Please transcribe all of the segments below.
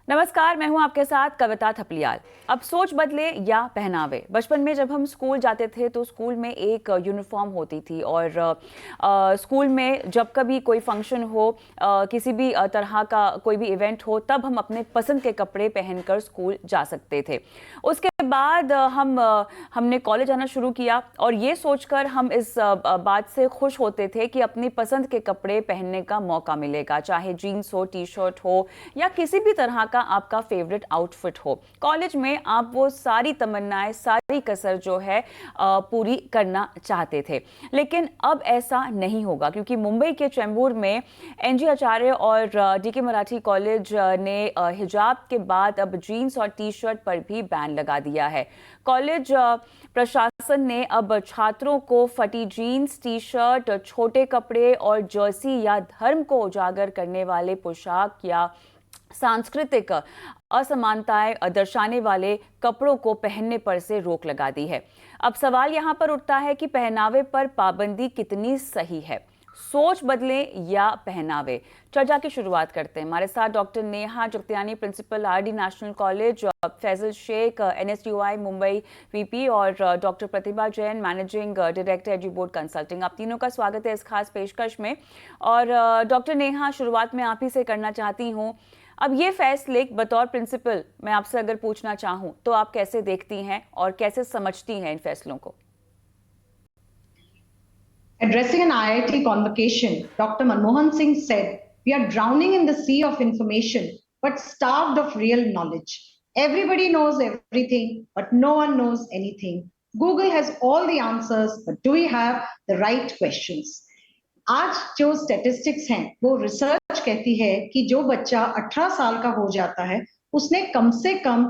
नमस्कार, मैं हूं आपके साथ कविता थपलियाल। अब सोच बदले या पहनावे। बचपन में जब हम स्कूल जाते थे तो स्कूल में एक यूनिफॉर्म होती थी और स्कूल में जब कभी कोई फंक्शन हो, किसी भी तरह का कोई भी इवेंट हो, तब हम अपने पसंद के कपड़े पहनकर स्कूल जा सकते थे। उसके बाद हमने कॉलेज आना शुरू किया और ये सोचकर हम इस बात से खुश होते थे कि अपनी पसंद के कपड़े पहनने का मौका मिलेगा, चाहे जीन्स हो, टी शर्ट हो या किसी भी तरह का आपका फेवरेट आउटफिट हो। कॉलेज में आप वो सारी तमन्नाएं, सारी कसर जो है पूरी करना चाहते थे। लेकिन अब ऐसा नहीं होगा, क्योंकि मुंबई के चेंबूर में एनजी आचार्य और डीके मराठी कॉलेज ने हिजाब के बाद अब जीन्स और टी शर्ट पर भी बैन लगा दिया है। कॉलेज प्रशासन ने अब छात्रों को फटी जीन्स, टी शर्ट, छोटे कपड़े और जर्सी या धर्म को उजागर करने वाले पोशाक या सांस्कृतिक असमानताएं दर्शाने वाले कपड़ों को पहनने पर से रोक लगा दी है। अब सवाल यहां पर उठता है कि पहनावे पर पाबंदी कितनी सही है। सोच बदले या पहनावे। चर्चा की शुरुआत करते हैं। हमारे साथ doctor Neha Jagtiani, principal RD National College, Faizal Shaikh, NSUI Mumbai VP, और doctor Pratibha Jain, managing director Edu Board Consulting. आप तीनों का स्वागत है इस खास पेशकश में। और डॉक्टर नेहा, शुरुआत में आप ही से करना चाहती हूँ। अब ये फैसले बतौर प्रिंसिपल मैं आपसे अगर पूछना चाहूँ तो आप कैसे देखती हैं और कैसे समझती हैं इन फैसलों को? Addressing an IIT convocation, Dr. Manmohan Singh said, "We are drowning in the sea of information, but starved of real knowledge. Everybody knows everything, but no one knows anything. Google has all the answers, but do we have the right questions?" आज जो statistics हैं वो research कहती है कि जो बच्चा 18 साल का हो जाता है उसने कम से कम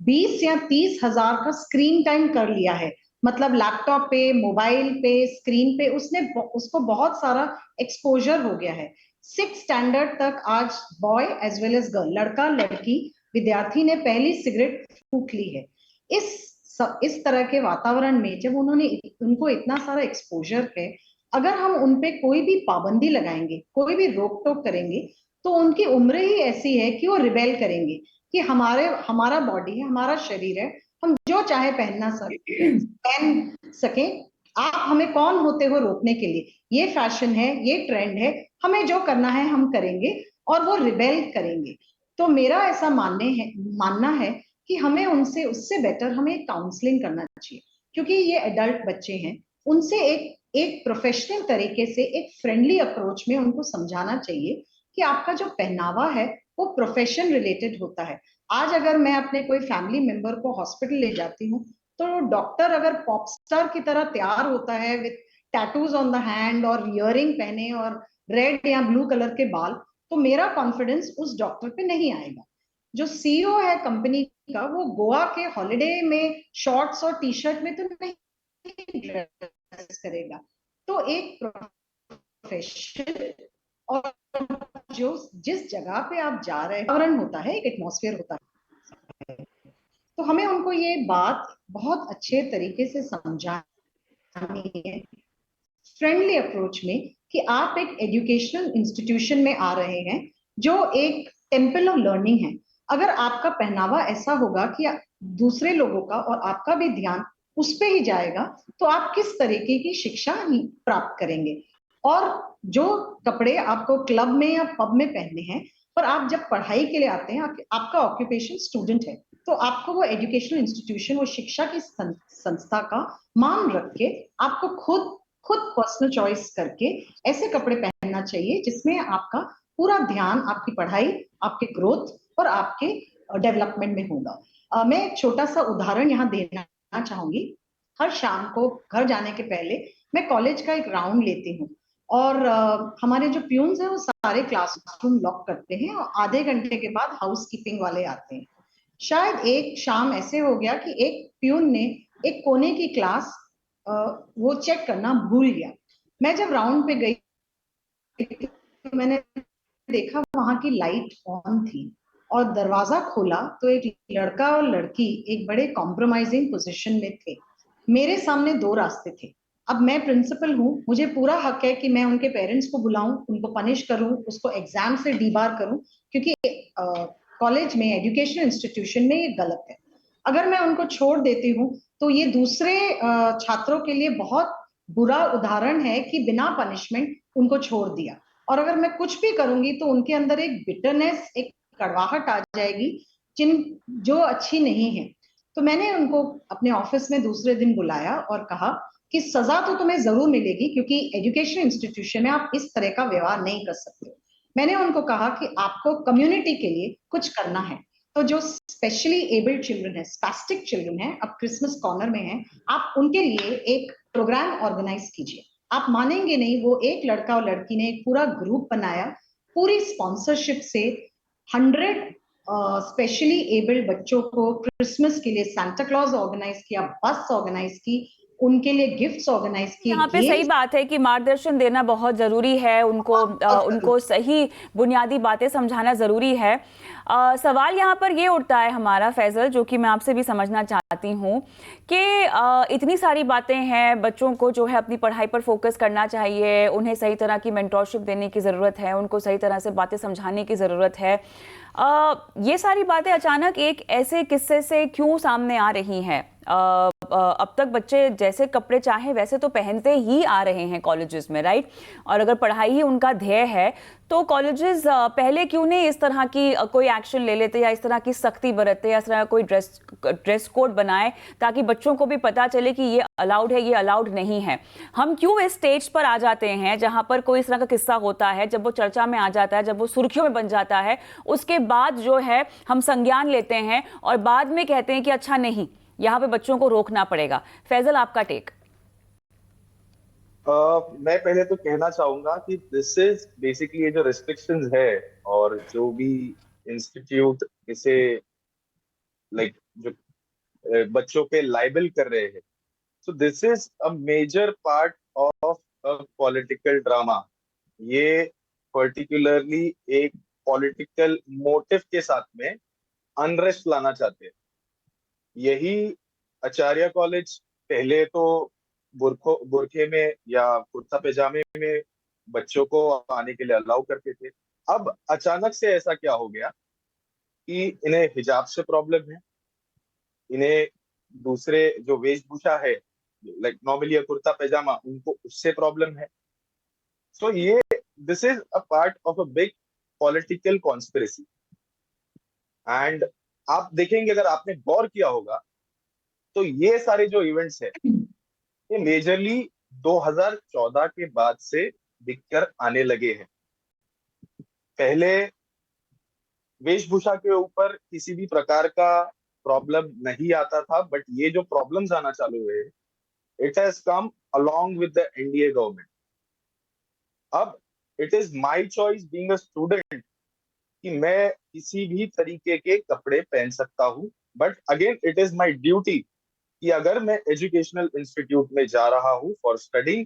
20 या 30 हजार का स्क्रीन टाइम कर लिया है। मतलब लैपटॉप पे, मोबाइल पे, स्क्रीन पे उसको बहुत सारा एक्सपोजर हो गया है। 6 स्टैंडर्ड तक आज boy as well as girl, लड़का लड़की विद्यार्थी ने पहली सिगरेट फूंक ली है। इस तरह के वातावरण में जब उनको इतना सारा एक्सपोजर है, अगर हम उनपे कोई भी पाबंदी लगाएंगे, कोई भी रोक टोक करेंगे, तो उनकी उम्र ही ऐसी है कि वो रिबेल करेंगे कि हमारा बॉडी है, हमारा शरीर है, हम जो चाहे पहन सके। आप हमें कौन होते हो रोकने के लिए? ये फैशन है, ये ट्रेंड है, हमें जो करना है हम करेंगे, और वो रिबेल करेंगे। तो मेरा ऐसा मानना है कि हमें उससे बेटर हमें काउंसलिंग करना चाहिए, क्योंकि ये एडल्ट बच्चे हैं। उनसे एक प्रोफेशनल तरीके से, एक फ्रेंडली अप्रोच में उनको समझाना चाहिए कि आपका जो पहनावा है वो प्रोफेशन रिलेटेड होता है। आज अगर मैं अपने कोई फैमिली मेंबर को हॉस्पिटल ले जाती हूँ, तो डॉक्टर अगर पॉप स्टार की तरह तैयार होता है with tattoos on the hand और इयरिंग पहने और रेड या ब्लू कलर के बाल, तो मेरा कॉन्फिडेंस उस डॉक्टर पे नहीं आएगा। जो सीईओ है कंपनी का, वो गोवा के हॉलिडे में शॉर्ट्स और टी शर्ट में तो नहीं ड्रेस करेगा। तो एक प्रोफेशन और जो जिस जगह पे आप जा रहे हैं, वातावरण होता है, एक एटमॉस्फेयर होता है। तो हमें उनको ये बात बहुत अच्छे तरीके से समझानी है, फ्रेंडली अप्रोच में, कि आप एक एजुकेशनल इंस्टीट्यूशन में आ रहे हैं जो एक टेम्पल ऑफ लर्निंग है। अगर आपका पहनावा ऐसा होगा कि दूसरे लोगों का और आपका भी ध्यान उस पे ही जाएगा, तो आप किस तरीके की शिक्षा प्राप्त करेंगे? और जो कपड़े आपको क्लब में या पब में पहनने हैं, पर आप जब पढ़ाई के लिए आते हैं, आपका ऑक्यूपेशन स्टूडेंट है, तो आपको वो एजुकेशनल इंस्टीट्यूशन, वो शिक्षा की संस्था का मान रख के आपको खुद पर्सनल चॉइस करके ऐसे कपड़े पहनना चाहिए जिसमें आपका पूरा ध्यान आपकी पढ़ाई, आपके ग्रोथ और आपके डेवलपमेंट में होगा। मैं एक छोटा सा उदाहरण यहाँ देना चाहूंगी। हर शाम को घर जाने के पहले मैं कॉलेज का एक राउंड लेती हूँ, और हमारे जो प्यून्स हैं वो सारे क्लासरूम लॉक करते हैं, और आधे घंटे के बाद हाउस कीपिंग वाले आते हैं। शायद एक शाम ऐसे हो गया कि एक प्यून ने एक कोने की क्लास वो चेक करना भूल गया। मैं जब राउंड पे गई तो मैंने देखा वहां की लाइट ऑन थी, और दरवाजा खोला तो एक लड़का और लड़की एक बड़े कॉम्प्रोमाइजिंग पोजीशन में थे। मेरे सामने दो रास्ते थे। अब मैं प्रिंसिपल हूँ, मुझे पूरा हक है कि मैं उनके पेरेंट्स को बुलाऊं, उनको पनिश करूं, उसको एग्जाम से डीबार करूं, क्योंकि कॉलेज में, एजुकेशनल इंस्टीट्यूशन में, ये गलत है। अगर मैं उनको छोड़ देती हूँ तो ये दूसरे छात्रों के लिए बहुत बुरा उदाहरण है कि बिना पनिशमेंट उनको छोड़ दिया। और अगर मैं कुछ भी करूंगी तो उनके अंदर एक बिटरनेस, एक कड़वाहट आ जाएगी जो अच्छी नहीं है। तो मैंने उनको अपने ऑफिस में दूसरे दिन बुलाया और कहा कि सजा तो तुम्हें जरूर मिलेगी, क्योंकि एजुकेशन इंस्टीट्यूशन में आप इस तरह का व्यवहार नहीं कर सकते। मैंने उनको कहा कि आपको कम्युनिटी के लिए कुछ करना है। तो जो स्पेशली एबल्ड चिल्ड्रन है, स्पैस्टिक चिल्ड्रन है, अब क्रिसमस कॉर्नर में है, आप उनके लिए एक प्रोग्राम ऑर्गेनाइज कीजिए। आप मानेंगे नहीं, वो एक लड़का और लड़की ने एक पूरा ग्रुप बनाया, पूरी स्पॉन्सरशिप से 100 स्पेशली एबल्ड बच्चों को क्रिसमस के लिए सांता क्लॉज ऑर्गेनाइज किया, बस ऑर्गेनाइज की, उनके लिए गिफ्ट्स ऑर्गेनाइज किए। यहाँ पे सही बात है कि मार्गदर्शन देना बहुत ज़रूरी है, उनको सही बुनियादी बातें समझाना ज़रूरी है। सवाल यहाँ पर ये उठता है हमारा फैजल, जो कि मैं आपसे भी समझना चाहती हूँ कि इतनी सारी बातें हैं, बच्चों को जो है अपनी पढ़ाई पर फोकस करना चाहिए, उन्हें सही तरह की मेंटोरशिप देने की ज़रूरत है, उनको सही तरह से बातें समझाने की ज़रूरत है। ये सारी बातें अचानक एक ऐसे किस्से से क्यों सामने आ रही हैं? अब तक बच्चे जैसे कपड़े चाहे वैसे तो पहनते ही आ रहे हैं कॉलेजेस में, राइट? और अगर पढ़ाई ही उनका ध्येय है तो कॉलेजेस पहले क्यों नहीं इस तरह की कोई एक्शन ले लेते, या इस तरह की सख्ती बरतते, या इस तरह कोई ड्रेस कोड बनाए, ताकि बच्चों को भी पता चले कि ये अलाउड है, ये अलाउड नहीं है। हम क्यों इस स्टेज पर आ जाते हैं जहां पर कोई इस तरह का किस्सा होता है, जब वो चर्चा में आ जाता है, जब वो सुर्खियों में बन जाता है, उसके बाद जो है हम संज्ञान लेते हैं और बाद में कहते हैं कि अच्छा नहीं, यहाँ पे बच्चों को रोकना पड़ेगा। फैजल, आपका टेक। मैं पहले तो कहना चाहूंगा कि दिस इज बेसिकली ये जो रिस्ट्रिक्शंस है और जो भी इंस्टीट्यूट इसे लाइक जो बच्चों पे लाइबल कर रहे हैं, so this is a major part of a political drama. ये पर्टिकुलरली एक पॉलिटिकल मोटिव के साथ में अनरेस्ट लाना चाहते हैं। यही आचार्य कॉलेज पहले तो बुरखे में या कुर्ता पैजामे में बच्चों को आने के लिए अलाउ करते थे। अब अचानक से ऐसा क्या हो गया कि इन्हें हिजाब से प्रॉब्लम है, इन्हें दूसरे जो वेशभूषा है लाइक नॉर्मली कुर्ता पैजामा, उनको उससे प्रॉब्लम है। सो ये this is a part of a big political conspiracy. And आप देखेंगे, अगर आपने गौर किया होगा, तो ये सारे जो इवेंट्स है ये मेजरली 2014 के बाद से दिखकर आने लगे हैं। पहले वेशभूषा के ऊपर किसी भी प्रकार का प्रॉब्लम नहीं आता था, बट ये जो प्रॉब्लम्स आना चालू हुए, it has come along with the NDA government. अब it is my choice being a student कि मैं किसी भी तरीके के कपड़े पहन सकता हूं, but again it is my duty कि अगर मैं एजुकेशनल इंस्टीट्यूट में जा रहा हूं for studying,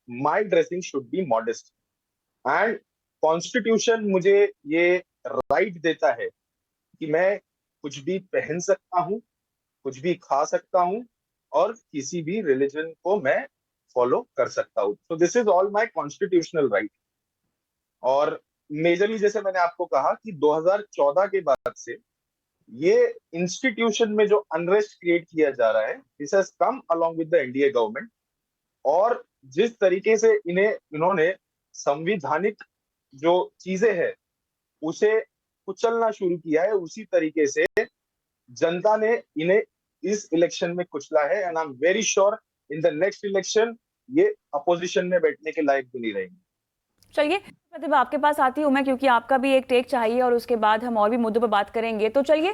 my dressing should be modest. And constitution मुझे ये राइट देता है कि मैं कुछ भी पहन सकता हूं, कुछ भी खा सकता हूं, और किसी भी रिलीजन को मैं फॉलो कर सकता हूं। सो this is all my constitutional right. और मेजरली जैसे मैंने आपको कहा कि 2014 के बाद से ये इंस्टीट्यूशन में जो अनरेस्ट क्रिएट किया जा रहा है, this has come along with the NDA government. और जिस तरीके से इन्होंने संविधानिक जो चीजें हैं उसे कुचलना शुरू किया है, उसी तरीके से जनता ने इन्हें इस इलेक्शन में कुचला है। And I am very sure in the next election ये अपोजिशन में बैठने के लायक भी नहीं रहेंगे। चलिए प्रतिभा, आपके पास आती हूँ मैं, क्योंकि आपका भी एक टेक चाहिए और उसके बाद हम और भी मुद्दों पर बात करेंगे। तो चलिए,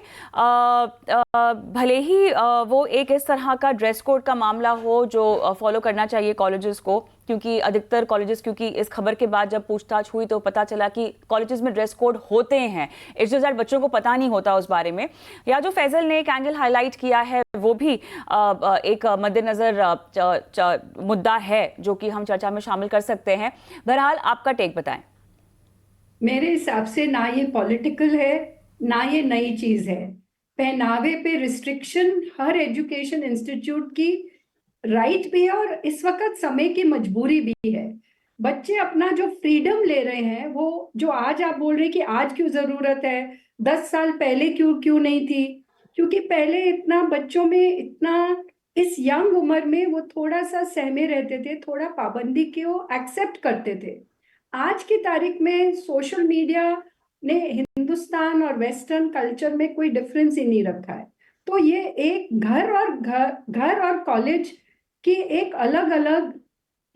भले ही वो एक इस तरह का ड्रेस कोड का मामला हो जो फॉलो करना चाहिए कॉलेजेस को, क्योंकि अधिकतर कॉलेजेस, क्योंकि इस खबर के बाद जब पूछताछ हुई तो पता चला कि कॉलेजेस में ड्रेस कोड होते हैं, इट्स जस्ट दैट बच्चों को पता नहीं होता उस बारे में। या जो फैजल ने एक एंगल हाईलाइट किया है वो भी एक मद्देनजर मुद्दा है जो कि हम चर्चा में शामिल कर सकते हैं। बहरहाल, आपका टेक बताएं। मेरे हिसाब से ना ये पॉलिटिकल है, ना ये नई चीज है। पहनावे पे रिस्ट्रिक्शन हर एजुकेशन इंस्टीट्यूट की राइट भी है और इस वक्त समय की मजबूरी भी है। बच्चे अपना जो फ्रीडम ले रहे हैं, वो जो आज आप बोल रहे हैं कि आज क्यों जरूरत है, 10 साल पहले क्यों क्यों नहीं थी, क्योंकि पहले इतना बच्चों में इतना इस यंग उम्र में वो थोड़ा सा सहमे रहते थे, थोड़ा पाबंदी को एक्सेप्ट करते थे। आज की तारीख में सोशल मीडिया ने हिंदुस्तान और वेस्टर्न कल्चर में कोई डिफरेंस ही नहीं रखा है। तो ये एक घर और कॉलेज की एक अलग अलग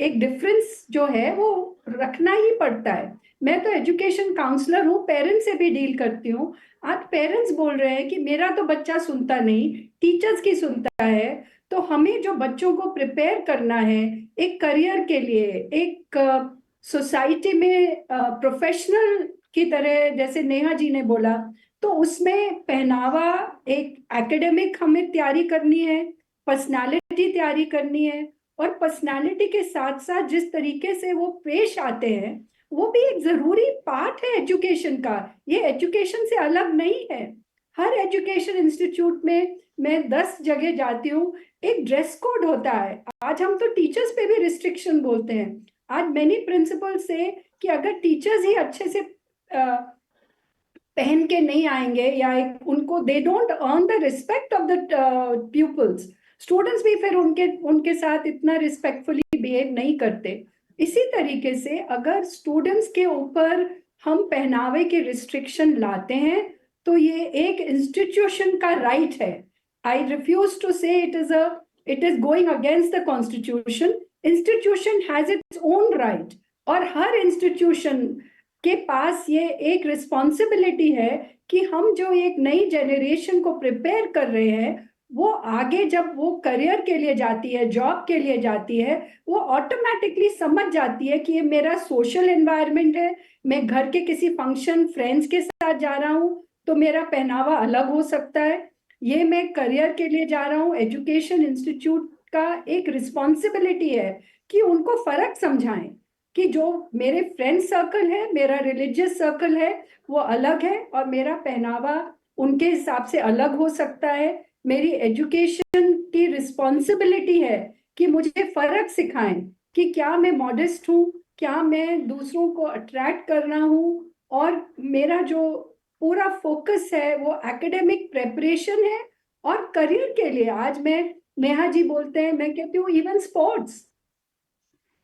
एक डिफरेंस जो है वो रखना ही पड़ता है। मैं तो एजुकेशन काउंसलर हूँ, पेरेंट्स से भी डील करती हूँ। आज पेरेंट्स बोल रहे हैं कि मेरा तो बच्चा सुनता नहीं, टीचर्स की सुनता है। तो हमें जो बच्चों को प्रिपेयर करना है एक करियर के लिए, एक सोसाइटी में प्रोफेशनल की तरह, जैसे नेहा जी ने बोला, तो उसमें पहनावा, एक एकेडमिक हमें तैयारी करनी है, पर्सनालिटी तैयारी करनी है, और पर्सनालिटी के साथ साथ जिस तरीके से वो पेश आते हैं वो भी एक जरूरी पार्ट है एजुकेशन का। ये एजुकेशन से अलग नहीं है। हर एजुकेशन इंस्टीट्यूट में मैं 10 जगह जाती हूँ, एक ड्रेस कोड होता है। आज हम तो टीचर्स पे भी रिस्ट्रिक्शन बोलते हैं। आज मैनी प्रिंसिपल से कि अगर टीचर्स ही अच्छे से पहन के नहीं आएंगे या उनको they don't earn the respect of the people's, students भी फिर उनके साथ इतना रिस्पेक्टफुली बिहेव नहीं करते। इसी तरीके से अगर स्टूडेंट्स के ऊपर हम पहनावे के रिस्ट्रिक्शन लाते हैं तो ये एक इंस्टीट्यूशन का राइट है। आई रिफ्यूज टू से it is going against the constitution. Institution has its own right, और हर इंस्टीट्यूशन के पास ये एक रिस्पॉन्सिबिलिटी है कि हम जो एक नई जेनरेशन को प्रिपेयर कर रहे हैं वो आगे जब वो करियर के लिए जाती है, जॉब के लिए जाती है, वो ऑटोमेटिकली समझ जाती है कि ये मेरा सोशल एनवायरनमेंट है। मैं घर के किसी फंक्शन फ्रेंड्स के साथ जा रहा हूँ तो मेरा पहनावा अलग हो सकता है। ये मैं करियर के लिए जा रहा हूँ, एजुकेशन इंस्टीट्यूट का एक रिस्पॉन्सिबिलिटी है कि उनको फर्क समझाएं कि जो मेरे फ्रेंड सर्कल है, मेरा रिलीजियस सर्कल है, वो अलग है और मेरा पहनावा उनके हिसाब से अलग हो सकता है। मेरी एजुकेशन की रिस्पॉन्सिबिलिटी है कि मुझे फर्क सिखाएं कि क्या मैं मॉडेस्ट हूँ, क्या मैं दूसरों को अट्रैक्ट कर रहा हूँ, और मेरा जो पूरा फोकस है वो एकेडमिक प्रेपरेशन है और करियर के लिए। आज मैं, नेहा जी बोलते हैं, मैं कहती हूँ इवन स्पोर्ट्स।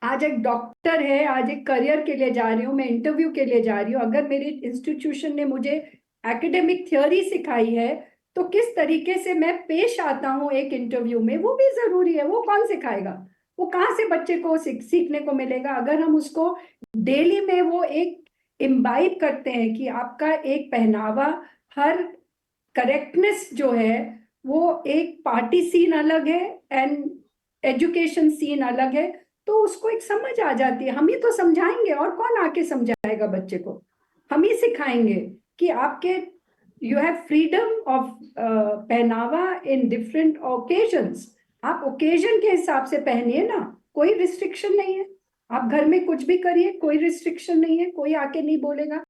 आज एक डॉक्टर है, आज एक करियर के लिए जा रही हूँ, मैं इंटरव्यू के लिए जा रही हूँ, अगर मेरी इंस्टीट्यूशन ने मुझे एकेडमिक थ्योरी सिखाई है तो किस तरीके से मैं पेश आता हूँ एक इंटरव्यू में वो भी जरूरी है। वो कौन सिखाएगा? वो कहाँ से बच्चे को सीखने को मिलेगा? अगर हम उसको डेली में वो एक इम्बाइब करते हैं कि आपका एक पहनावा, हर करेक्टनेस जो है वो एक पार्टी सीन अलग है एंड एजुकेशन सीन अलग है, तो उसको एक समझ आ जाती है। हम ही तो समझाएंगे, और कौन आके समझाएगा बच्चे को? हम ही सिखाएंगे कि आपके यू हैव फ्रीडम ऑफ पहनावा इन डिफरेंट ओकेजन्स। आप ओकेजन के हिसाब से पहनिए ना, कोई रिस्ट्रिक्शन नहीं है। आप घर में कुछ भी करिए, कोई रिस्ट्रिक्शन नहीं है, कोई आके नहीं बोलेगा।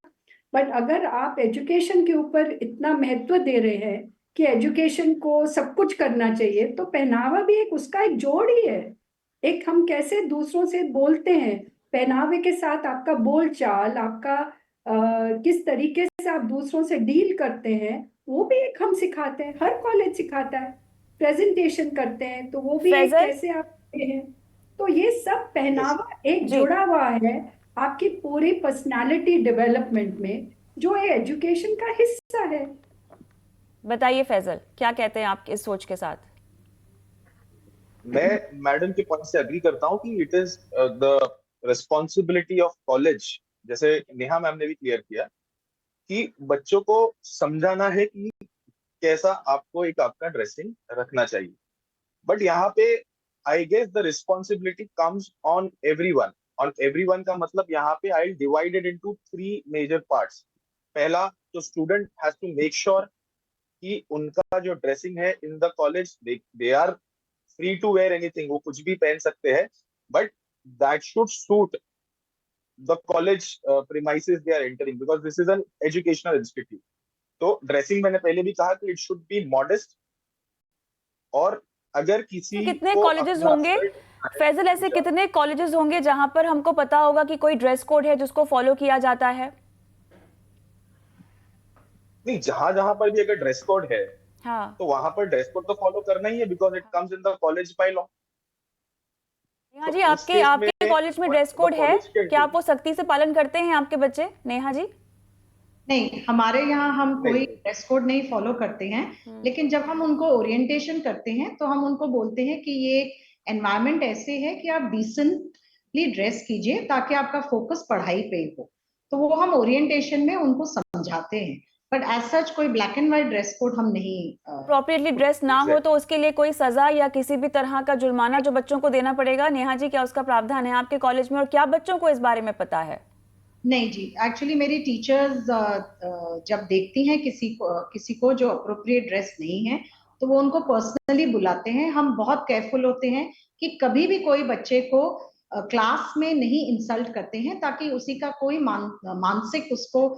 बट अगर आप एजुकेशन के ऊपर इतना महत्व दे रहे हैं कि एजुकेशन को सब कुछ करना चाहिए, तो पहनावा भी एक उसका एक जोड़ ही है। एक हम कैसे दूसरों से बोलते हैं, पहनावे के साथ आपका बोल चाल, आपका किस तरीके से आप दूसरों से डील करते हैं, वो भी एक हम सिखाते हैं। हर कॉलेज सिखाता है। प्रेजेंटेशन करते हैं तो वो भी एक फैजल कैसे आप करते हैं। तो ये सब पहनावा एक जी, जुड़ा हुआ है आपकी पूरी पर्सनालिटी डेवलपमेंट में, जो ये एजुकेशन का हिस्सा है। बताइए फैजल, क्या कहते हैं आप इस सोच के साथ? मैं मैडम के पॉइंट से एग्री करता हूँ कि it is the responsibility of college, जैसे नेहा मैम ने भी क्लियर किया कि बच्चों को समझाना है कि कैसा आपको एक आपका ड्रेसिंग रखना चाहिए। बट यहाँ पे I guess the responsibility comes on everyone. On everyone का मतलब यहाँ पे I divided into 3 major parts. पहला, तो student has to make sure कि उनका जो ड्रेसिंग है in the college, they are free to wear anything, वो कुछ भी पहन सकते हैं, but that should suit the college premises they are entering, because this is an educational institute. तो ड्रेसिंग मैंने पहले भी कहा कि इट शुड बी मॉडेस्ट, और अगर किसी कितने को कॉलेजेस अपना होंगे शर्ट फैजल, ऐसे कितने कॉलेजेस होंगे जहां पर हमको पता होगा कि कोई ड्रेस कोड है जिसको फॉलो किया जाता है? नहीं, जहां जहां पर भी अगर ड्रेस कोड है हाँ। तो वहां पर ड्रेस कोड तो फॉलो करना ही है, because it comes in the college by law. Neha तो जी, उस आपके केस में आपके कॉलेज में ड्रेस द कोड है? कॉलेज कैन क्या डू। आप वो सख्ती से पालन करते हैं आपके बच्चे, नेहा जी? नहीं, हमारे यहाँ हम कोई नहीं, ड्रेस कोड नहीं फॉलो करते हैं। लेकिन जब हम उनको ओरिएंटेशन करते हैं तो हम उनको बोलते हैं कि ये एनवायरनमेंट ऐसे है कि आप डिसेंटली ड्रेस कीजिए ताकि आपका फोकस पढ़ाई पे हो। तो वो हम ओरिएंटेशन में उनको समझाते हैं, बट एज सच कोई black and white dress code हम नहीं अप्रोप्रिएटली ड्रेस ना हो तो उसके लिए कोई सजा या किसी भी तरह का जुर्माना जो बच्चों को देना पड़ेगा, नेहा जी, क्या उसका प्रावधान है आपके कॉलेज में, और क्या बच्चों को इस बारे में पता है? नहीं जी, एक्चुअली मेरी टीचर्स जब देखती हैं किसी को जो अप्रोप्रिएट ड्रेस नहीं है तो वो उनको पर्सनली बुलाते हैं। हम बहुत केयरफुल होते हैं कि कभी भी कोई बच्चे को क्लास में नहीं इंसल्ट करते हैं, ताकि उसी का कोई मानसिक उसको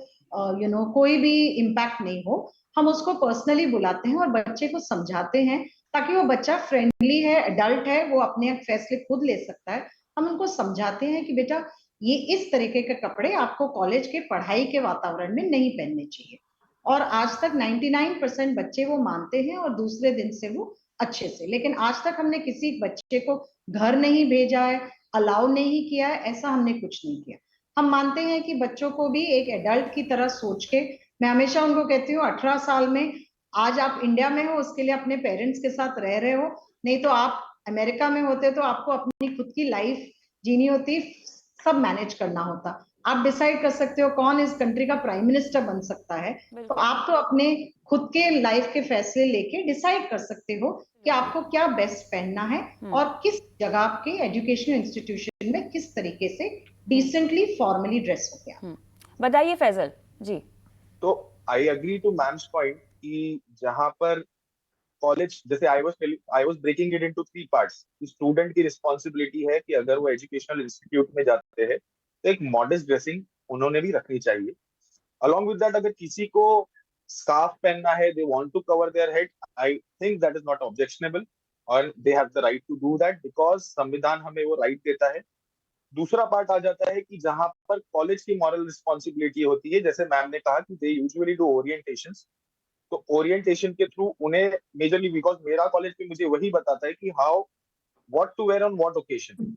कोई भी इम्पैक्ट नहीं हो। हम उसको पर्सनली बुलाते हैं और बच्चे को समझाते हैं ताकि वो बच्चा फ्रेंडली है, एडल्ट है, वो अपने फैसले खुद ले सकता है। हम उनको समझाते हैं कि बेटा ये इस तरीके के कपड़े आपको कॉलेज के पढ़ाई के वातावरण में नहीं पहनने चाहिए। और आज तक 99% बच्चे वो मानते हैं और दूसरे दिन से वो अच्छे से। लेकिन आज तक हमने किसी बच्चे को घर नहीं भेजा है, अलाउ नहीं किया है, ऐसा हमने कुछ नहीं किया। हम मानते हैं कि बच्चों को भी एक एडल्ट की तरह सोच के, मैं हमेशा उनको कहती हूँ 18 साल में आज आप इंडिया में हो उसके लिए अपने पेरेंट्स के साथ रह रहे हो, नहीं तो आप अमेरिका में होते तो आपको अपनी खुद की लाइफ जीनी होती, सब मैनेज करना होता। आप डिसाइड कर सकते हो कौन इस कंट्री का प्राइम मिनिस्टर बन सकता है, तो आप तो अपने खुद के लाइफ के फैसले लेके डिसाइड कर सकते हो कि आपको क्या बेस्ट पहनना है और किस जगह के एजुकेशनल इंस्टीट्यूशन में किस तरीके से डिसेंटली फॉर्मली ड्रेस हो गया। बताइए फैजल जी। तो I agree to ma'am's point कि जहां पर कॉलेज, जैसे I was breaking it into 3 parts कि स्टूडेंट की रिस्पॉन्सिबिलिटी है कि अगर वो एजुकेशनल इंस्टीट्यूट में जाते हैं तो एक मॉडेस्ट ड्रेसिंग उन्होंने भी रखनी चाहिए। अलॉन्ग विद दैट, अगर किसी को स्कार्फ पहनना है, they want to cover their head, I think that is not objectionable और they have the right to do that, because संविधान हमें वो राइट देता है। दूसरा पार्ट आ जाता है कि जहां पर कॉलेज की मॉरल रिस्पॉन्सिबिलिटी होती है, जैसे मैम ने कहा कि दे यूजुअली डू ओरिएंटेशंस, तो ओरिएंटेशन के थ्रू उन्हें मेजरली, बिकॉज मेरा कॉलेज भी मुझे वही बताता है कि how what to wear on what occasion.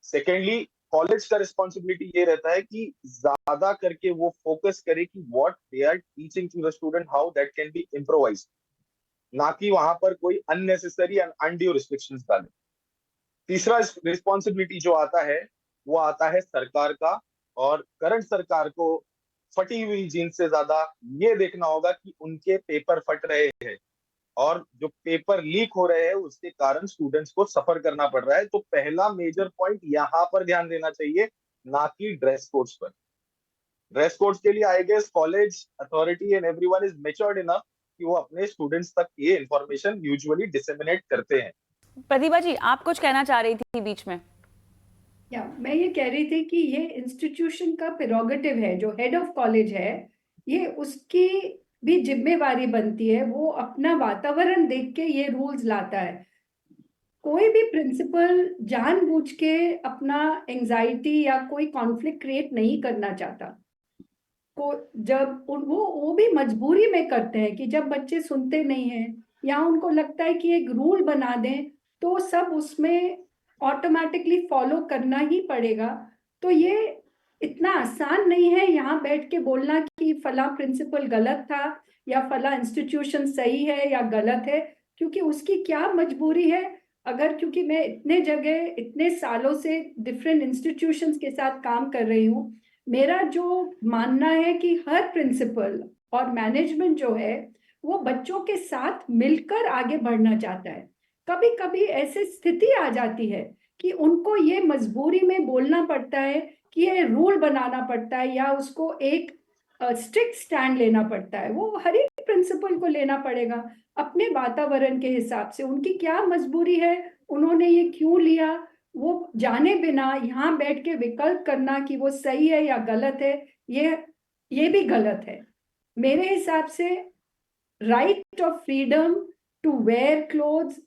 Secondly, college का रिस्पॉन्सिबिलिटी ये रहता है कि ज्यादा करके वो फोकस करे कि what they are teaching to the student, how that can be improvised, ना कि वहां पर कोई अननेसेसरी एंड अनड्यू रिस्ट्रिक्शंस डाले। तीसरा रिस्पॉन्सिबिलिटी जो आता है वो आता है सरकार का, और करंट सरकार को फटी हुई जीन्स से ज्यादा ये देखना होगा कि उनके पेपर फट रहे हैं और जो पेपर लीक हो रहे हैं उसके कारण स्टूडेंट्स को सफर करना पड़ रहा है। तो पहला मेजर पॉइंट यहाँ पर ध्यान देना चाहिए, ना कि ड्रेस कोड्स पर। ड्रेस कोड्स के लिए I guess college authority and everyone is matured enough कि वो अपने स्टूडेंट्स तक ये इंफॉर्मेशन यूजुअली डिसेमिनेट करते हैं। प्रतिभा जी, आप कुछ कहना चाह रही थी बीच में? या मैं ये कह रही थी कि ये इंस्टीट्यूशन का प्रेरोगेटिव है, जो हेड ऑफ कॉलेज है, ये उसकी भी जिम्मेवारी बनती है, वो अपना वातावरण देख के ये रूल्स लाता है। कोई भी प्रिंसिपल जानबूझ के अपना एंजाइटी या कोई कॉन्फ्लिक्ट क्रिएट नहीं करना चाहता। को जब वो भी मजबूरी में करते हैं कि जब बच्चे सुनते नहीं हैं या उनको लगता है कि एक रूल बना दें तो सब उसमें ऑटोमेटिकली फॉलो करना ही पड़ेगा। तो ये इतना आसान नहीं है यहाँ बैठ के बोलना कि फला प्रिंसिपल गलत था या फला इंस्टीट्यूशन सही है या गलत है, क्योंकि उसकी क्या मजबूरी है। अगर, क्योंकि मैं इतने जगह इतने सालों से डिफरेंट इंस्टीट्यूशंस के साथ काम कर रही हूँ, मेरा जो मानना है कि हर प्रिंसिपल और मैनेजमेंट जो है वो बच्चों के साथ मिलकर आगे बढ़ना चाहता है। कभी कभी ऐसी स्थिति आ जाती है कि उनको ये मजबूरी में बोलना पड़ता है कि ये रूल बनाना पड़ता है या उसको एक स्ट्रिक्ट स्टैंड लेना पड़ता है। वो हर एक प्रिंसिपल को लेना पड़ेगा अपने वातावरण के हिसाब से। उनकी क्या मजबूरी है, उन्होंने ये क्यों लिया, वो जाने बिना यहाँ बैठ के विकल्प करना कि वो सही है या गलत है, ये भी गलत है। मेरे हिसाब से right of freedom to wear clothes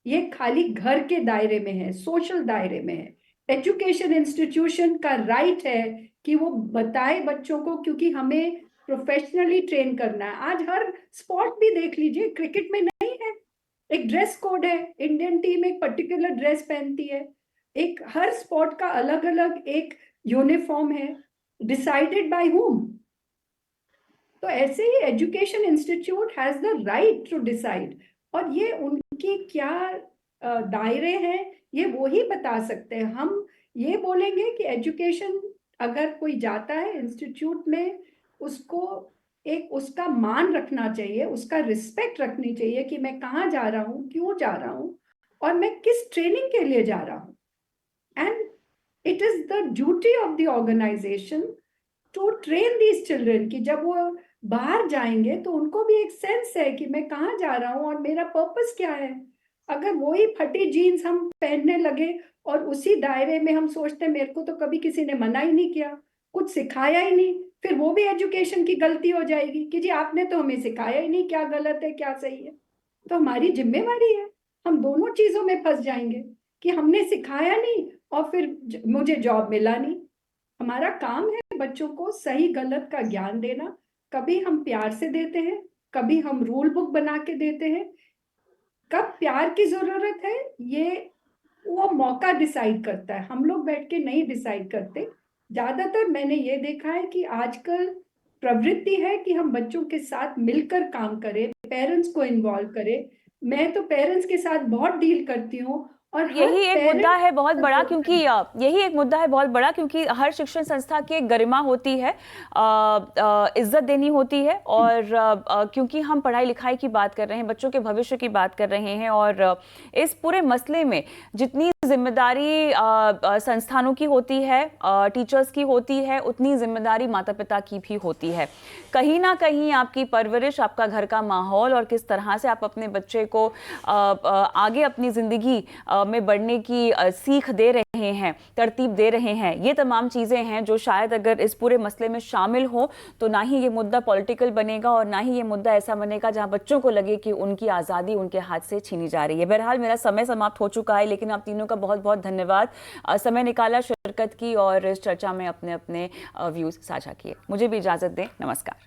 ये खाली घर के दायरे में है, सोशल दायरे में है। एजुकेशन इंस्टीट्यूशन का राइट है कि वो बताए बच्चों को, क्योंकि हमें प्रोफेशनली ट्रेन करना है। आज हर स्पोर्ट भी देख लीजिए, क्रिकेट में नहीं है, एक ड्रेस कोड है, इंडियन टीम एक पर्टिकुलर ड्रेस पहनती है, एक हर स्पोर्ट का अलग अलग एक यूनिफॉर्म है, डिसाइडेड बाय हुम। तो ऐसे ही education institute has the right to decide, और ये उनकी क्या दायरे हैं ये वो ही बता सकते हैं। हम ये बोलेंगे कि एजुकेशन अगर कोई जाता है इंस्टीट्यूट में, उसको एक उसका मान रखना चाहिए, उसका रिस्पेक्ट रखनी चाहिए कि मैं कहाँ जा रहा हूँ, क्यों जा रहा हूँ, और मैं किस ट्रेनिंग के लिए जा रहा हूँ। And it is the duty of the organization to train these children कि जब वो बाहर जाएंगे तो उनको भी एक सेंस है कि मैं कहाँ जा रहा हूँ और मेरा पर्पस क्या है। अगर वही फटी जीन्स हम पहनने लगे और उसी दायरे में हम सोचते हैं मेरे को तो कभी किसी ने मना ही नहीं किया, कुछ सिखाया ही नहीं, फिर वो भी एजुकेशन की गलती हो जाएगी कि जी आपने तो हमें सिखाया ही नहीं क्या गलत है क्या सही है। तो हमारी जिम्मेवारी है, हम दोनों चीजों में फंस जाएंगे कि हमने सिखाया नहीं और फिर मुझे जॉब मिला नहीं। हमारा काम है बच्चों को सही गलत का ज्ञान देना। कभी हम प्यार से देते हैं, कभी हम रूल बुक बना के देते हैं। कब प्यार की जरूरत है ये वो मौका डिसाइड करता है, हम लोग बैठ के नहीं डिसाइड करते। ज्यादातर मैंने ये देखा है कि आजकल प्रवृत्ति है कि हम बच्चों के साथ मिलकर काम करें, पेरेंट्स को इन्वॉल्व करें। मैं तो पेरेंट्स के साथ बहुत डील करती हूँ, और यही एक मुद्दा है बहुत बड़ा, parent- क्योंकि यही एक मुद्दा है बहुत बड़ा, क्योंकि हर शिक्षण संस्था की एक गरिमा होती है, इज्जत देनी होती है, और क्योंकि हम पढ़ाई लिखाई की बात कर रहे हैं, बच्चों के भविष्य की बात कर रहे हैं, और इस पूरे मसले में जितनी जिम्मेदारी संस्थानों की होती है, टीचर्स की होती है, उतनी जिम्मेदारी माता पिता की भी होती है। कहीं ना कहीं आपकी परवरिश, आपका घर का माहौल और किस तरह से आप अपने बच्चे को आगे अपनी ज़िंदगी में बढ़ने की सीख दे रहे हैं, तरतीब दे रहे हैं, ये तमाम चीज़ें हैं जो शायद अगर इस पूरे मसले में शामिल हो तो ना ही ये मुद्दा पॉलिटिकल बनेगा और ना ही ये मुद्दा ऐसा बनेगा जहां बच्चों को लगे कि उनकी आज़ादी उनके हाथ से छीनी जा रही है। बहरहाल मेरा समय समाप्त हो चुका है, लेकिन आप तीनों का बहुत बहुत धन्यवाद, समय निकाला, शिरकत की और इस चर्चा में अपने अपने व्यूज़ साझा किए। मुझे भी इजाज़त दें, नमस्कार।